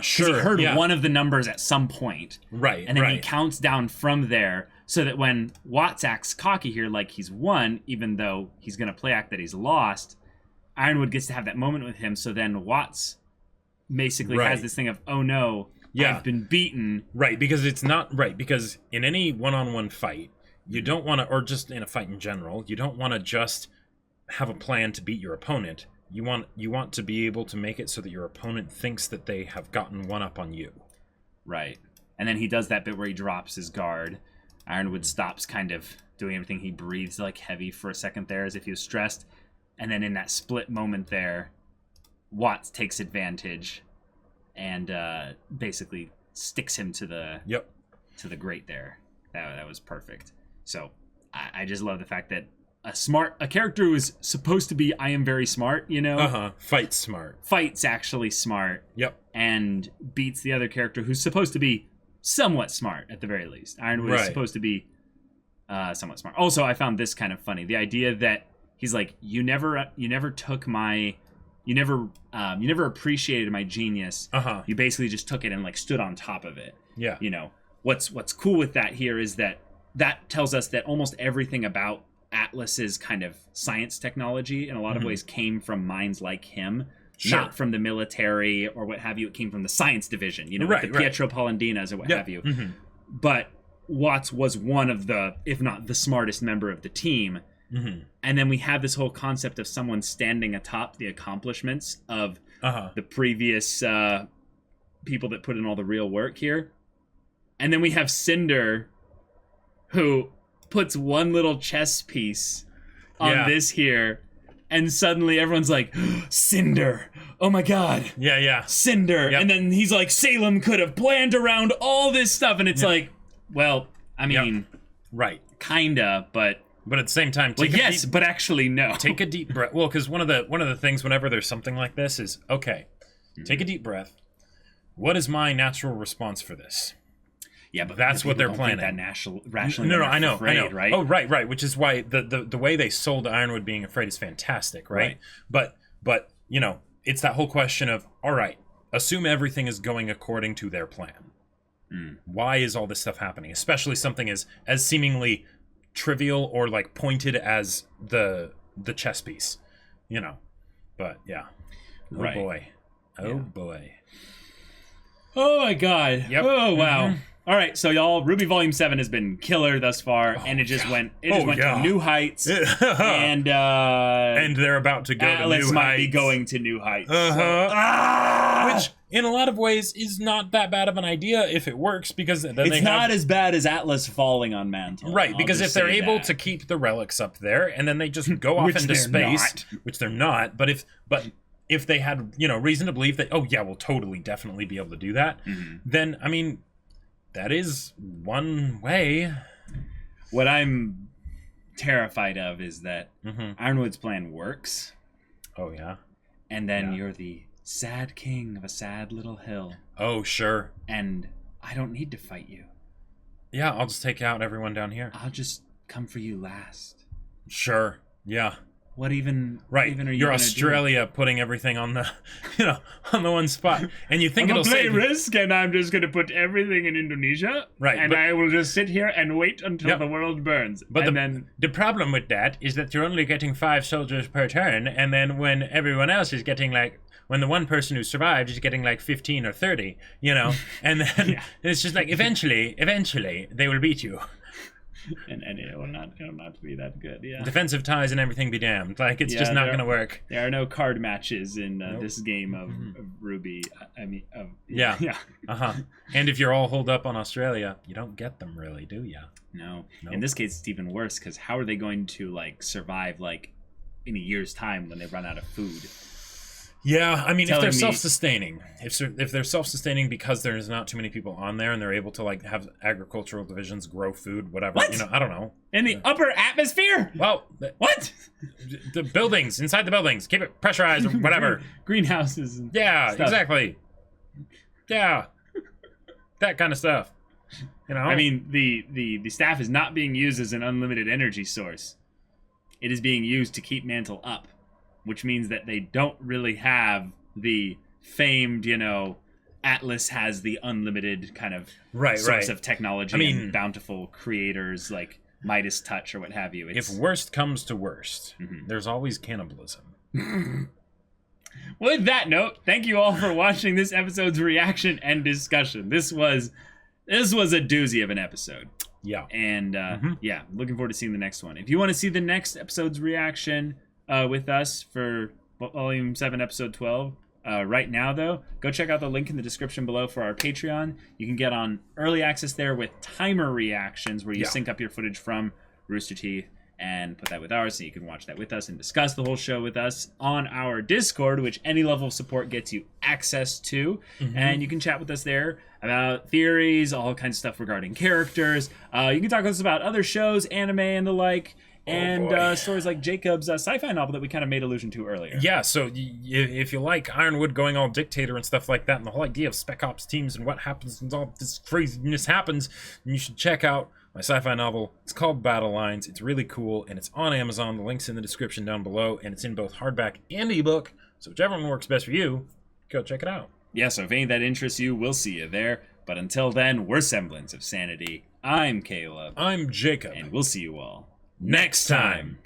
S2: Sure.
S1: He heard one of the numbers at some point.
S2: Right.
S1: And then he counts down from there so that when Watts acts cocky here like he's won, even though he's going to play act that he's lost, Ironwood gets to have that moment with him. So then Watts basically has this thing of, oh no, I've been beaten.
S2: Right, because it's not right. Because in any one-on-one fight, you don't want to, or just in a fight in general, you don't want to just have a plan to beat your opponent. You want to be able to make it so that your opponent thinks that they have gotten one up on you.
S1: Right. And then he does that bit where he drops his guard. Ironwood stops kind of doing everything. He breathes like heavy for a second there as if he was stressed. And then in that split moment there, Watts takes advantage and basically sticks him to the grate there. That was perfect. So I just love the fact that a character who is supposed to be I am very smart, you know?
S2: Fights smart.
S1: Fights actually smart.
S2: Yep.
S1: And beats the other character who's supposed to be somewhat smart at the very least. Ironwood is supposed to be somewhat smart. Also, I found this kind of funny. The idea that he's like, you never appreciated my genius. You basically just took it and like stood on top of it.
S2: Yeah.
S1: You know, what's cool with that here is that tells us that almost everything about Atlas's kind of science technology in a lot of ways came from minds like him.
S2: Sure.
S1: Not from the military or what have you. It came from the science division, you know, like the Pietro Palandinas or what have you. But Watts was one of the, if not the smartest member of the team. And then we have this whole concept of someone standing atop the accomplishments of the previous people that put in all the real work here. And then we have Cinder, who puts one little chess piece on this here, and suddenly everyone's like, Cinder, oh my god.
S2: Yeah.
S1: Cinder. And then he's like, Salem could have planned around all this stuff, and it's like, well, I mean, kinda, but
S2: at the same time,
S1: but actually no.
S2: Take a deep breath. Well, because one of the things whenever there's something like this is, okay, take a deep breath. What is my natural response for this?
S1: Yeah, but
S2: that's what they're planning.
S1: That rationally,
S2: no, I know,
S1: afraid, right?
S2: Oh, right. Which is why the way they sold Ironwood being afraid is fantastic, right? But you know, it's that whole question of, all right, assume everything is going according to their plan. Why is all this stuff happening? Especially something as seemingly trivial or like pointed as the chess piece, you know. But yeah, boy, boy.
S1: Oh my god.
S2: Yep.
S1: Oh wow. All right, so y'all, RWBY Volume 7 has been killer thus far, and it just went to new heights, and
S2: they're about to go to new heights.
S1: Atlas might be going to new heights.
S2: Which, in a lot of ways, is not that bad of an idea if it works, because then
S1: it's not as bad as Atlas falling on Mantle.
S2: Right, because if they're able to keep the relics up there, and then they just go off into space, which they're not, but if they had, you know, reason to believe that, oh yeah, we'll totally, definitely be able to do that, then, I mean, that is one way.
S1: What I'm terrified of is that Ironwood's plan works.
S2: Oh, yeah?
S1: And then you're the sad king of a sad little hill.
S2: Oh, sure.
S1: And I don't need to fight you.
S2: Yeah, I'll just take out everyone down here.
S1: I'll just come for you last.
S2: Sure. Yeah.
S1: what even?
S2: Right.
S1: Even are you
S2: You're
S1: gonna
S2: Australia putting everything on the, on the one spot, and you think
S1: I'm
S2: it'll
S1: gonna play
S2: save.
S1: Risk, and I'm just gonna put everything in Indonesia,
S2: Right,
S1: And
S2: but-
S1: I will just sit here and wait until the world burns.
S2: But
S1: and
S2: the,
S1: then
S2: the problem with that is that you're only getting 5 soldiers per turn, and then when everyone else is getting like, when the one person who survived is getting like 15 or 30, and then it's just like eventually they will beat you.
S1: and it will not be that good. Yeah.
S2: Defensive ties and everything be damned. Like it's just not going to work.
S1: There are no card matches in this game of RWBY. I mean,
S2: Yeah.
S1: yeah.
S2: And if you're all holed up on Australia, you don't get them really, do ya?
S1: No.
S2: Nope.
S1: In this case, it's even worse because how are they going to like survive like in a year's time when they run out of food?
S2: Yeah, I mean, if they're
S1: Telling me-
S2: self-sustaining, if they're self-sustaining because there's not too many people on there and they're able to like have agricultural divisions grow food, whatever.
S1: What?
S2: I don't know.
S1: In the upper atmosphere?
S2: Well,
S1: what?
S2: The buildings, inside the buildings, keep it pressurized or whatever.
S1: Greenhouses. And
S2: Yeah,
S1: stuff.
S2: exactly. Yeah, that kind of stuff.
S1: I mean, the staff is not being used as an unlimited energy source. It is being used to keep Mantle up, which means that they don't really have the famed, Atlas has the unlimited kind of source of technology.
S2: I mean,
S1: and bountiful creators like Midas Touch or what have you.
S2: If worst comes to worst, there's always cannibalism.
S1: With that note, thank you all for watching this episode's reaction and discussion. This was a doozy of an episode.
S2: Yeah.
S1: And looking forward to seeing the next one. If you want to see the next episode's reaction with us for Volume 7, Episode 12, right now, though, go check out the link in the description below for our Patreon. You can get on early access there with timer reactions where you sync up your footage from Rooster Teeth and put that with ours so you can watch that with us and discuss the whole show with us on our Discord, which any level of support gets you access to. And you can chat with us there about theories, all kinds of stuff regarding characters. You can talk to us about other shows, anime, and the like. And stories like Jacob's sci-fi novel that we kind of made allusion to earlier.
S2: Yeah, so if you like Ironwood going all dictator and stuff like that, and the whole idea of Spec Ops teams and what happens and all this craziness happens, then you should check out my sci-fi novel. It's called Battle Lines. It's really cool, and it's on Amazon. The link's in the description down below, and it's in both hardback and ebook. So whichever one works best for you, go check it out.
S1: Yeah, so if any of that interests you, we'll see you there. But until then, we're Semblance of Sanity. I'm Caleb.
S2: I'm Jacob.
S1: And we'll see you all
S2: next time.